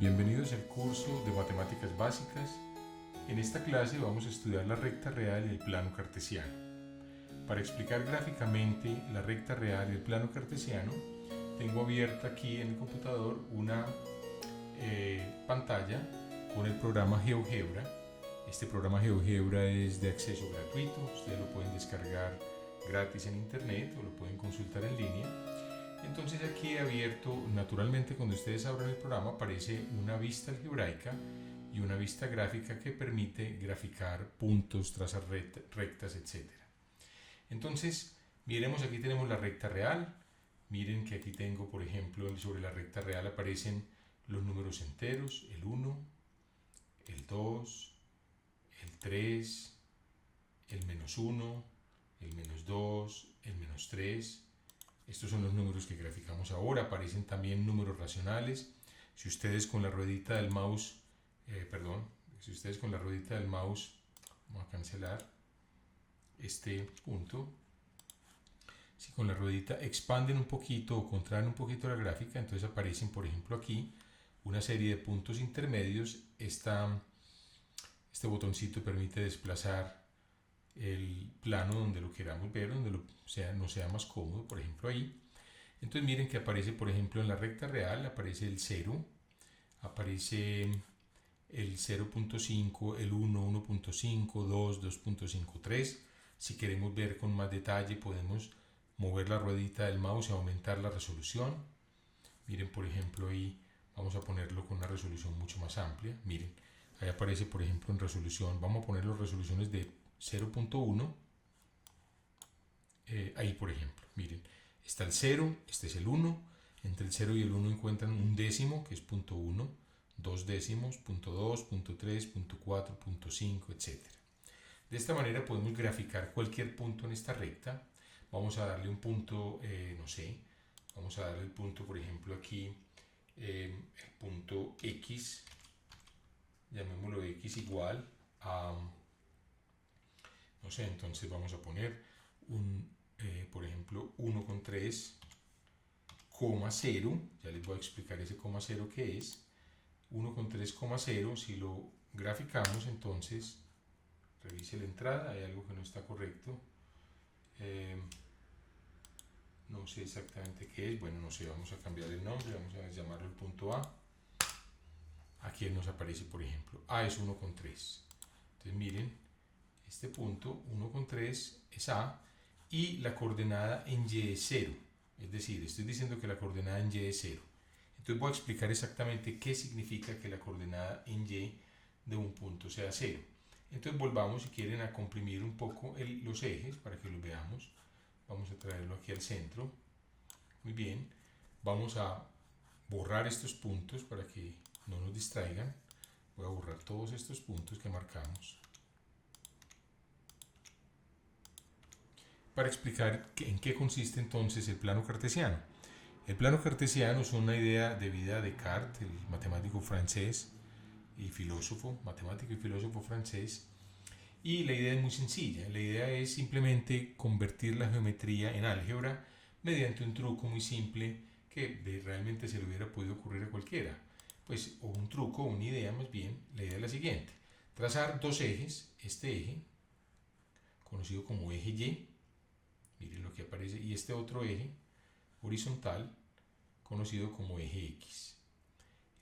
Bienvenidos al curso de Matemáticas Básicas. En esta clase vamos a estudiar la recta real y el plano cartesiano. Para explicar gráficamente la recta real y el plano cartesiano, tengo abierta aquí en el computador una pantalla con el programa GeoGebra. Este programa GeoGebra es de acceso gratuito, ustedes lo pueden descargar gratis en internet o lo pueden consultar en línea. Entonces aquí he abierto, naturalmente cuando ustedes abran el programa aparece una vista algebraica y una vista gráfica que permite graficar puntos, trazar rectas, etc. Entonces, miremos, aquí tenemos la recta real. Miren que aquí tengo, por ejemplo, sobre la recta real aparecen los números enteros, el 1, el 2, el 3, el menos 1, el menos 2, el menos 3. Estos son los números que graficamos ahora. Aparecen también números racionales. Si ustedes con la ruedita del mouse, vamos a cancelar este punto. Si con la ruedita expanden un poquito o contraen un poquito la gráfica, entonces aparecen, por ejemplo, aquí una serie de puntos intermedios. Este botoncito permite desplazar el plano donde lo queramos ver, donde nos sea más cómodo, por ejemplo ahí. Entonces miren que aparece, por ejemplo, en la recta real aparece el 0, aparece el 0.5, el 1, 1.5, 2, 2.5, 3. Si queremos ver con más detalle podemos mover la ruedita del mouse y aumentar la resolución. Miren, por ejemplo, ahí vamos a ponerlo con una resolución mucho más amplia. Miren, ahí aparece, por ejemplo, en resolución, vamos a poner las resoluciones de 0.1, ahí por ejemplo, miren, está el 0, este es el 1, entre el 0 y el 1 encuentran un décimo que es 0.1, 2 décimos, 0.2, 0.3, 0.4, 0.5, etc. De esta manera podemos graficar cualquier punto en esta recta. Vamos a darle un punto, no sé, vamos a darle el punto, por ejemplo, aquí, el punto X, llamémoslo X igual a, no sé, entonces vamos a poner por ejemplo, 1,3,0, ya les voy a explicar ese coma 0 que es. 1,3,0, si lo graficamos, entonces, revise la entrada, hay algo que no está correcto. No sé exactamente qué es, bueno, no sé, vamos a cambiar el nombre, vamos a llamarlo el punto A. Aquí nos aparece, por ejemplo, A es 1,3. Entonces miren, este punto 1,3 es A y la coordenada en Y es 0. Es decir, estoy diciendo que la coordenada en Y es 0. Entonces voy a explicar exactamente qué significa que la coordenada en Y de un punto sea 0. Entonces volvamos, si quieren, a comprimir un poco los ejes para que los veamos. Vamos a traerlo aquí al centro. Muy bien. Vamos a borrar estos puntos para que no nos distraigan. Voy a borrar todos estos puntos que marcamos, para explicar en qué consiste entonces el plano cartesiano. El plano cartesiano es una idea debida a Descartes, el matemático francés y filósofo, matemático y filósofo francés, y la idea es muy sencilla. La idea es simplemente convertir la geometría en álgebra mediante un truco muy simple que realmente se le hubiera podido ocurrir a cualquiera. Pues, o un truco, una idea más bien. La idea es la siguiente: trazar dos ejes, este eje, conocido como eje Y, miren lo que aparece, y este otro eje horizontal, conocido como eje X.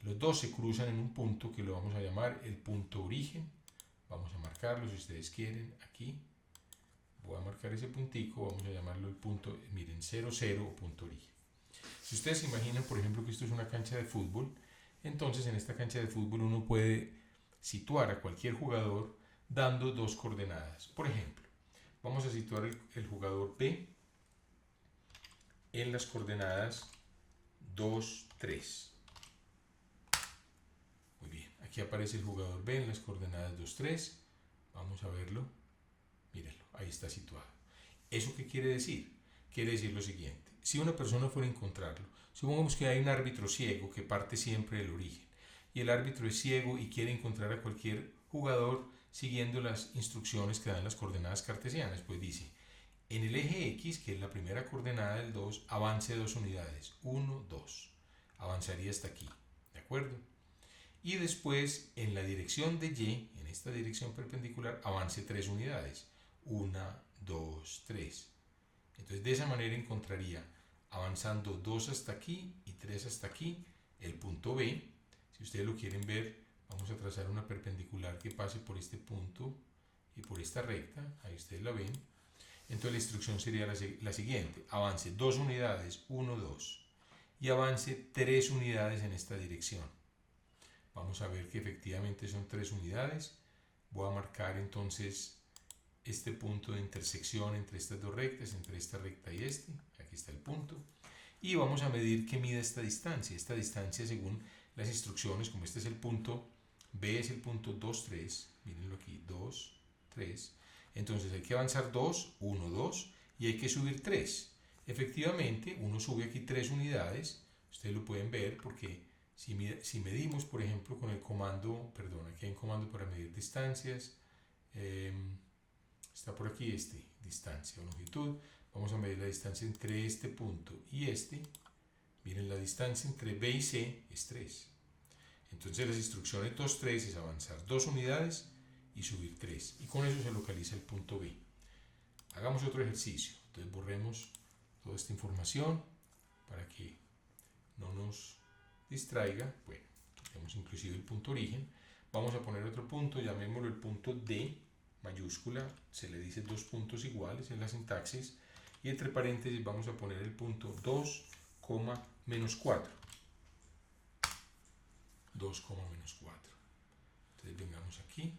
Los dos se cruzan en un punto que lo vamos a llamar el punto origen. Vamos a marcarlo si ustedes quieren aquí. Voy a marcar ese puntico, vamos a llamarlo el punto, miren, 0, 0 o punto origen. Si ustedes se imaginan, por ejemplo, que esto es una cancha de fútbol, entonces en esta cancha de fútbol uno puede situar a cualquier jugador dando dos coordenadas. Por ejemplo, vamos a situar el jugador B en las coordenadas 2, 3. Muy bien, aquí aparece el jugador B en las coordenadas 2, 3. Vamos a verlo. Mírenlo, ahí está situado. ¿Eso qué quiere decir? Quiere decir lo siguiente: si una persona fuera a encontrarlo, supongamos que hay un árbitro ciego que parte siempre del origen, y el árbitro es ciego y quiere encontrar a cualquier jugador siguiendo las instrucciones que dan las coordenadas cartesianas, pues dice: en el eje X, que es la primera coordenada del 2, avance 2 unidades, 1, 2. Avanzaría hasta aquí, ¿de acuerdo? y después en la dirección de Y, en esta dirección perpendicular, avance 3 unidades. 1, 2, 3. Entonces de esa manera encontraría, avanzando 2 hasta aquí y 3 hasta aquí, el punto B. Si ustedes lo quieren ver, vamos a trazar una perpendicular que pase por este punto y por esta recta, ahí ustedes la ven. Entonces la instrucción sería la siguiente: avance 2 unidades, 1, 2, y avance 3 unidades en esta dirección. Vamos a ver que efectivamente son 3 unidades. Voy a marcar entonces este punto de intersección entre estas dos rectas, entre esta recta y este. Aquí está el punto. Y vamos a medir qué mide esta distancia. Esta distancia, según las instrucciones, como este es el punto B, es el punto 2, 3. Mírenlo aquí, 2, 3. Entonces hay que avanzar 2, 1, 2, y hay que subir 3. Efectivamente, uno sube aquí 3 unidades. Ustedes lo pueden ver porque si medimos, por ejemplo, con el comando, perdón, aquí hay un comando para medir distancias. Está por aquí distancia o longitud. Vamos a medir la distancia entre este punto y este. Miren, la distancia entre B y C es 3. Entonces las instrucciones 2, 3 es avanzar 2 unidades y subir 3. Y con eso se localiza el punto B. Hagamos otro ejercicio. Entonces borremos toda esta información para que no nos distraiga. Bueno, tenemos inclusive el punto origen. Vamos a poner otro punto, llamémoslo el punto D mayúscula, se le dice 2 puntos iguales en la sintaxis, y entre paréntesis vamos a poner el punto 2, menos 4. 2, menos 4. Entonces vengamos aquí,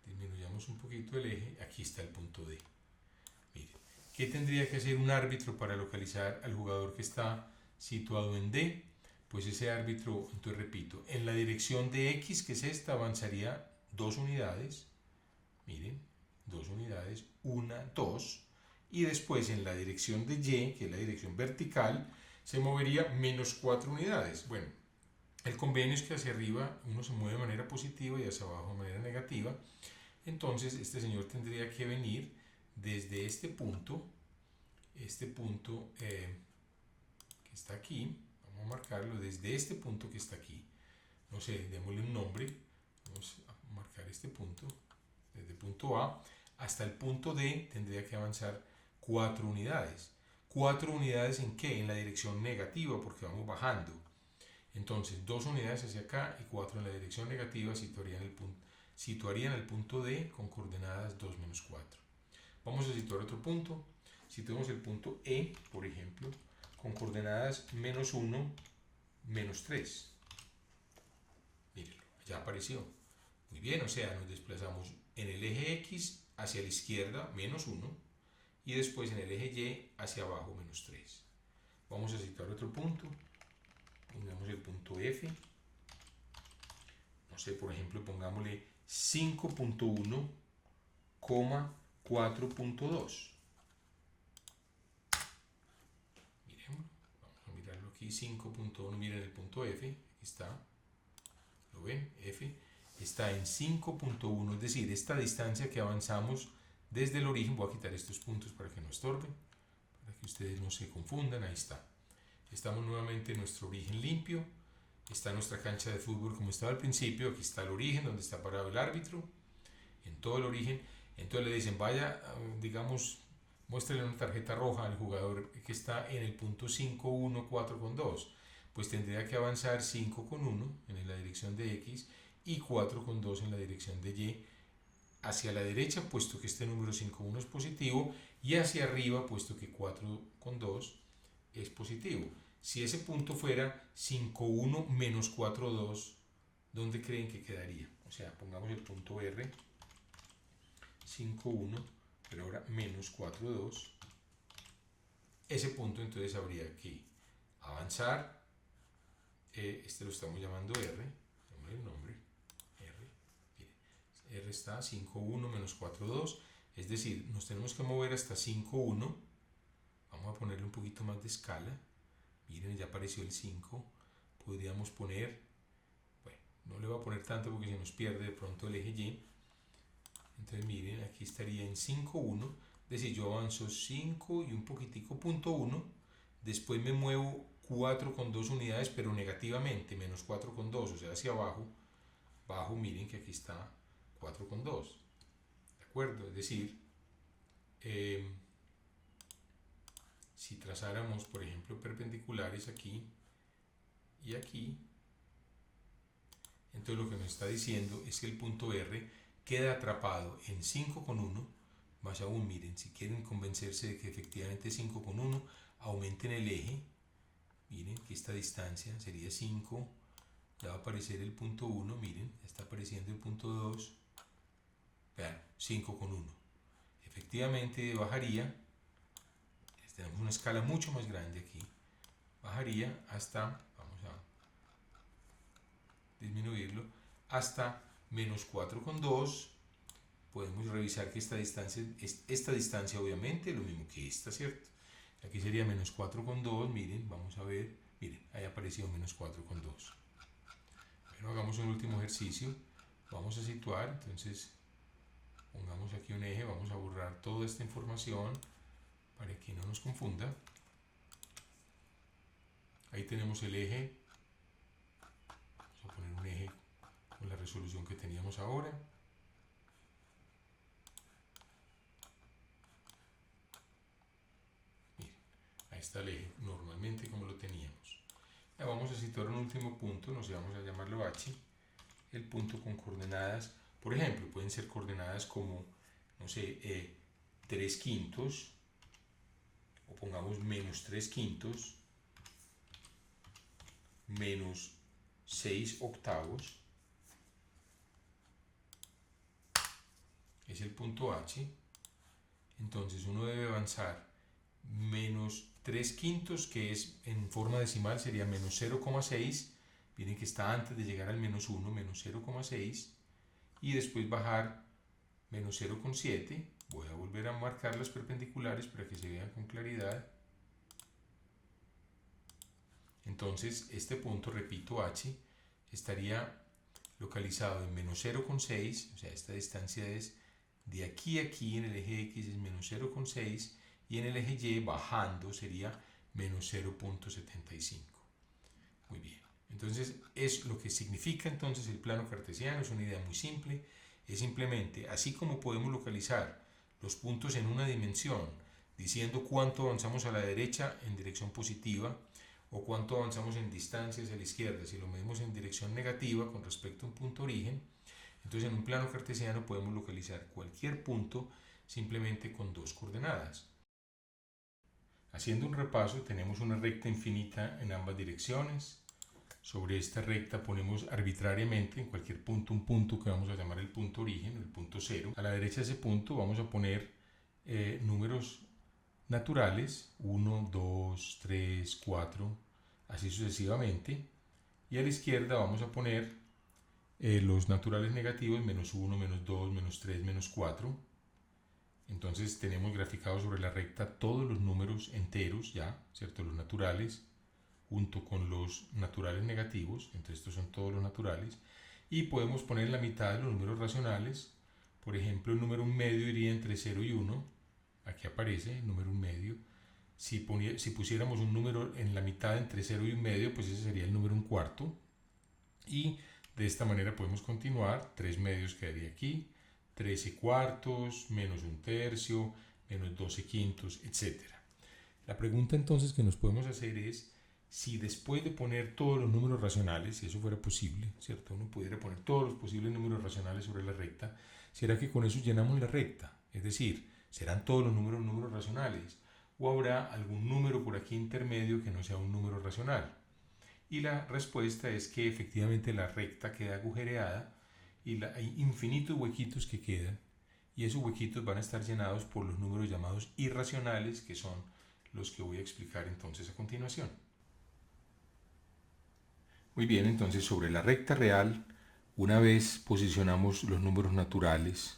disminuyamos un poquito el eje, aquí está el punto D. Miren, ¿qué tendría que hacer un árbitro para localizar al jugador que está situado en D? Pues ese árbitro, entonces repito, en la dirección de X, que es esta, avanzaría 2 unidades. Miren, 2 unidades, 1, 2, y después en la dirección de Y, que es la dirección vertical, se movería menos 4 unidades. Bueno, el convenio es que hacia arriba uno se mueve de manera positiva y hacia abajo de manera negativa. Entonces este señor tendría que venir desde este punto que está aquí. Vamos a marcarlo desde este punto que está aquí. No sé, démosle un nombre. Vamos a marcar este punto. Desde el punto A hasta el punto D tendría que avanzar 4 unidades. ¿4 unidades en qué? En la dirección negativa, porque vamos bajando. Entonces 2 unidades hacia acá y 4 en la dirección negativa situarían el punto D con coordenadas 2, menos 4. Vamos a situar otro punto. Situemos el punto E, por ejemplo, con coordenadas menos 1, menos 3. Mírenlo, ya apareció. Muy bien, o sea, nos desplazamos en el eje X hacia la izquierda, menos 1, y después en el eje Y hacia abajo, menos 3. Vamos a situar otro punto. Pongamos el punto F. No sé, por ejemplo, pongámosle 5.1, 4.2. Miremoslo. Vamos a mirarlo aquí. 5.1, miren el punto F. Aquí está. ¿Lo ven? F está en 5.1, es decir, esta distancia que avanzamos desde el origen. Voy a quitar estos puntos para que no estorben, para que ustedes no se confundan. Ahí está. Estamos nuevamente en nuestro origen limpio. Está nuestra cancha de fútbol como estaba al principio. Aquí está el origen donde está parado el árbitro, en todo el origen. Entonces le dicen, vaya, digamos, muéstrele una tarjeta roja al jugador que está en el punto 5.1, 4.2. Pues tendría que avanzar 5.1 en la dirección de X y 4.2 en la dirección de Y hacia la derecha, puesto que este número 5.1 es positivo, y hacia arriba, puesto que 4.2 es positivo. Si ese punto fuera 5.1 menos 4.2, ¿dónde creen que quedaría? O sea, pongamos el punto R, 5.1, pero ahora menos 4.2. Ese punto entonces habría que avanzar. Este lo estamos llamando R, démosle el nombre, R está 5.1 menos 4.2, es decir, nos tenemos que mover hasta 5.1. Vamos a ponerle un poquito más de escala. Miren, ya apareció el 5. Podríamos poner, bueno, no le voy a poner tanto porque se nos pierde de pronto el eje Y. Entonces miren, aquí estaría en 5.1, es decir, yo avanzo 5 y un poquitico, punto 1, después me muevo 4,2 unidades, pero negativamente, menos 4,2, o sea, hacia abajo, bajo, miren que aquí está 4,2. ¿De acuerdo? Es decir, si trazáramos, por ejemplo, perpendiculares aquí y aquí, entonces lo que nos está diciendo es que el punto R queda atrapado en 5,1. Más aún, miren, si quieren convencerse de que efectivamente es 5,1, aumenten el eje. Miren que esta distancia sería 5. Ya va a aparecer el punto 1. Miren, ya está apareciendo el punto 2. Vean, 5,1. Efectivamente bajaría. Tenemos una escala mucho más grande aquí. Bajaría hasta, vamos a disminuirlo, hasta menos 4,2. Podemos revisar que esta distancia obviamente lo mismo que esta, ¿cierto? Aquí sería menos 4,2, miren, vamos a ver, miren, ahí apareció menos 4,2. Bueno, hagamos un último ejercicio, vamos a situar, entonces pongamos aquí un eje, vamos a borrar toda esta información para que no nos confunda. Ahí tenemos el eje, vamos a poner un eje con la resolución que teníamos ahora. Ahí está el eje, normalmente como lo teníamos. Ya vamos a situar un último punto, nos vamos a llamarlo H, el punto con coordenadas, por ejemplo, pueden ser coordenadas como, no sé, 3/5, o pongamos menos 3/5, menos 6/8, es el punto H. Entonces uno debe avanzar menos 3/5, que es en forma decimal sería menos 0,6, miren que está antes de llegar al menos 1, menos 0,6, y después bajar menos 0,7. Voy a volver a marcar las perpendiculares para que se vean con claridad. Entonces este punto, repito, H, estaría localizado en menos 0,6, o sea, esta distancia es de aquí a aquí, en el eje X es menos 0,6, y en el eje Y bajando sería menos 0,75. Muy bien, entonces es lo que significa entonces el plano cartesiano. Es una idea muy simple, es simplemente, así como podemos localizar los puntos en una dimensión diciendo cuánto avanzamos a la derecha en dirección positiva o cuánto avanzamos en distancia hacia la izquierda, si lo medimos en dirección negativa con respecto a un punto origen, entonces en un plano cartesiano podemos localizar cualquier punto simplemente con dos coordenadas. Haciendo un repaso, tenemos una recta infinita en ambas direcciones. Sobre esta recta ponemos arbitrariamente en cualquier punto un punto que vamos a llamar el punto origen, el punto 0. A la derecha de ese punto vamos a poner números naturales, 1, 2, 3, 4, así sucesivamente. Y a la izquierda vamos a poner los naturales negativos, menos 1, menos 2, menos 3, menos 4. Entonces tenemos graficados sobre la recta todos los números enteros ya, ¿cierto? Los naturales, junto con los naturales negativos, entonces estos son todos los naturales, y podemos poner en la mitad de los números racionales. Por ejemplo, el número 1 medio iría entre 0 y 1, aquí aparece el número 1 medio. Si pusiéramos un número en la mitad entre 0 y 1 medio, pues ese sería el número 1/4, y de esta manera podemos continuar. 3 medios quedaría aquí, 13/4, menos 1/3, menos 12/5, etc. La pregunta entonces que nos podemos hacer es, si después de poner todos los números racionales, si eso fuera posible, ¿cierto? Uno pudiera poner todos los posibles números racionales sobre la recta, ¿será que con eso llenamos la recta? Es decir, ¿serán todos los números racionales? ¿O habrá algún número por aquí intermedio que no sea un número racional? Y la respuesta es que efectivamente la recta queda agujereada y hay infinitos huequitos que quedan, y esos huequitos van a estar llenados por los números llamados irracionales, que son los que voy a explicar entonces a continuación. Muy bien, entonces sobre la recta real, una vez posicionamos los números naturales,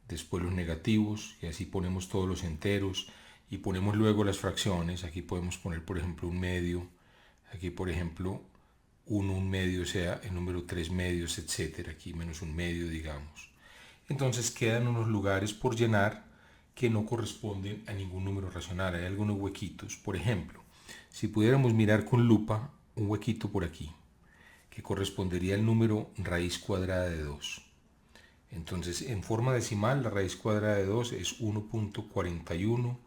después los negativos, y así ponemos todos los enteros, y ponemos luego las fracciones. Aquí podemos poner, por ejemplo, 1 medio, aquí, por ejemplo, 1 medio, o sea, el número 3 medios, etc. Aquí menos 1 medio, digamos. Entonces quedan unos lugares por llenar que no corresponden a ningún número racional. Hay algunos huequitos. Por ejemplo, Si pudiéramos mirar con lupa un huequito por aquí, que correspondería al número raíz cuadrada de 2. Entonces, en forma decimal, la raíz cuadrada de 2 es 1.41,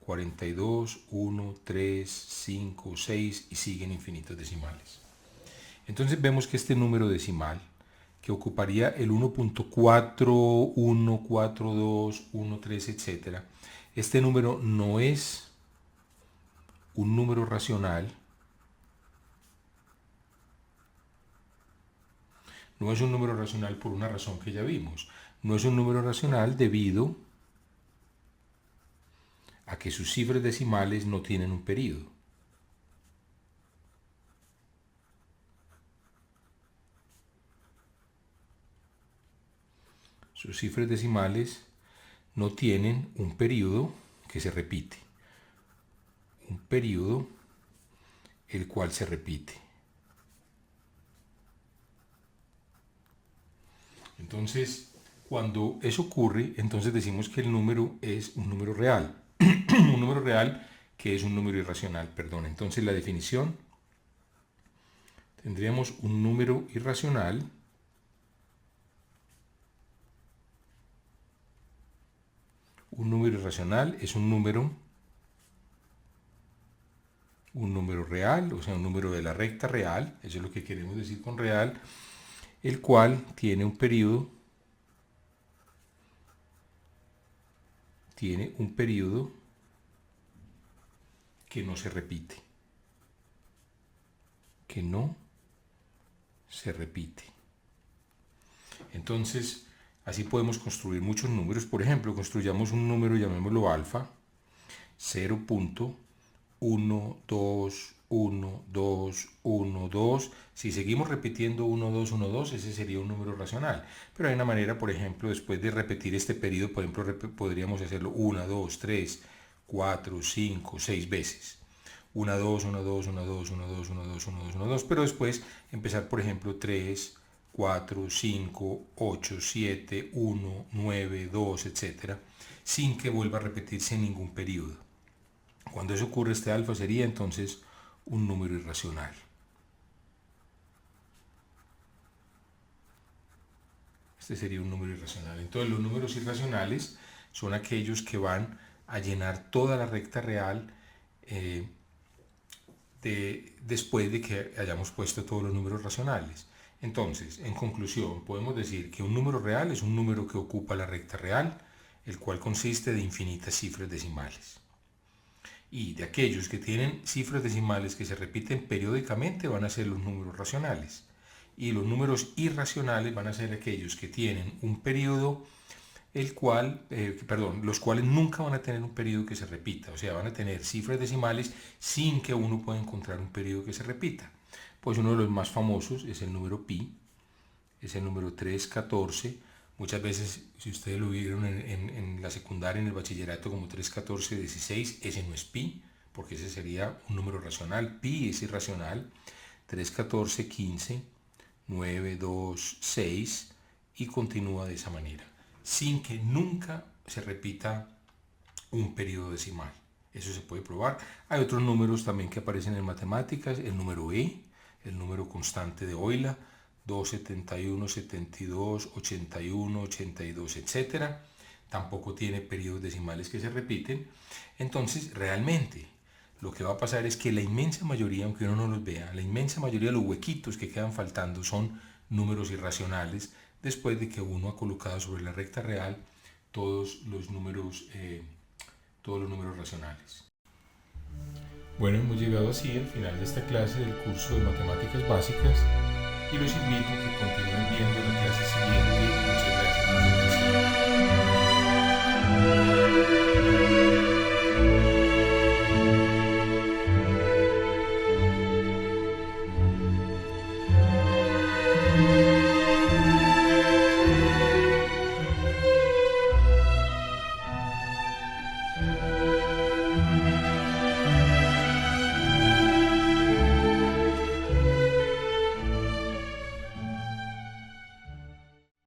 42, 1, 3, 5, 6 y siguen infinitos decimales. Entonces vemos que este número decimal, que ocuparía el 1.4, 1, 4, 2, 1, 3, etc., este número no es un número racional, no es un número racional por una razón que ya vimos. No es un número racional debido a que sus cifras decimales no tienen un período. Sus cifras decimales no tienen un período que se repite. Un período el cual se repite. Entonces, cuando eso ocurre, entonces decimos que el número es un número real. Un número real que es un número irracional, perdón. Entonces la definición, tendríamos un número irracional es un número real, o sea, un número de la recta real, eso es lo que queremos decir con real, el cual tiene un periodo que no se repite. Entonces, así podemos construir muchos números. Por ejemplo, construyamos un número, llamémoslo alfa, 0.1, 2, 1, 2, 1, 2. Si seguimos repitiendo 1, 2, 1, 2, ese sería un número racional. Pero hay una manera, por ejemplo, después de repetir este periodo, por ejemplo, podríamos hacerlo 1, 2, 3, 4, 5, 6 veces. 1, 2, 1, 2, 1, 2, 1, 2, 1, 2, 1, 2, 1, 2. Pero después empezar, por ejemplo, 3, 4, 5, 8, 7, 1, 9, 2, etc. Sin que vuelva a repetirse ningún periodo. Cuando eso ocurre, este alfa sería entonces un número irracional. Este sería un número irracional. Entonces los números irracionales son aquellos que van a llenar toda la recta real después de que hayamos puesto todos los números racionales. Entonces, en conclusión, podemos decir que un número real es un número que ocupa la recta real, el cual consiste de infinitas cifras decimales. Y de aquellos que tienen cifras decimales que se repiten periódicamente van a ser los números racionales. Y los números irracionales van a ser aquellos que tienen un periodo, los cuales nunca van a tener un periodo que se repita. O sea, van a tener cifras decimales sin que uno pueda encontrar un periodo que se repita. Pues uno de los más famosos es el número pi, es el número 314. Muchas veces, si ustedes lo vieron en la secundaria, en el bachillerato, como 3, 14, 16, ese no es pi, porque ese sería un número racional. Pi es irracional. 3, 14, 15, 9, 2, 6, y continúa de esa manera, sin que nunca se repita un periodo decimal. Eso se puede probar. Hay otros números también que aparecen en matemáticas, el número e, el número constante de Euler, 2, 71, 72, 81, 82, etc. Tampoco tiene periodos decimales que se repiten. Entonces, realmente, lo que va a pasar es que la inmensa mayoría, aunque uno no los vea, la inmensa mayoría de los huequitos que quedan faltando son números irracionales, después de que uno ha colocado sobre la recta real todos los números racionales. Bueno, hemos llegado así al final de esta clase del curso de Matemáticas Básicas y los invito a que continúen viendo la clase siguiente. Muchas gracias por su atención.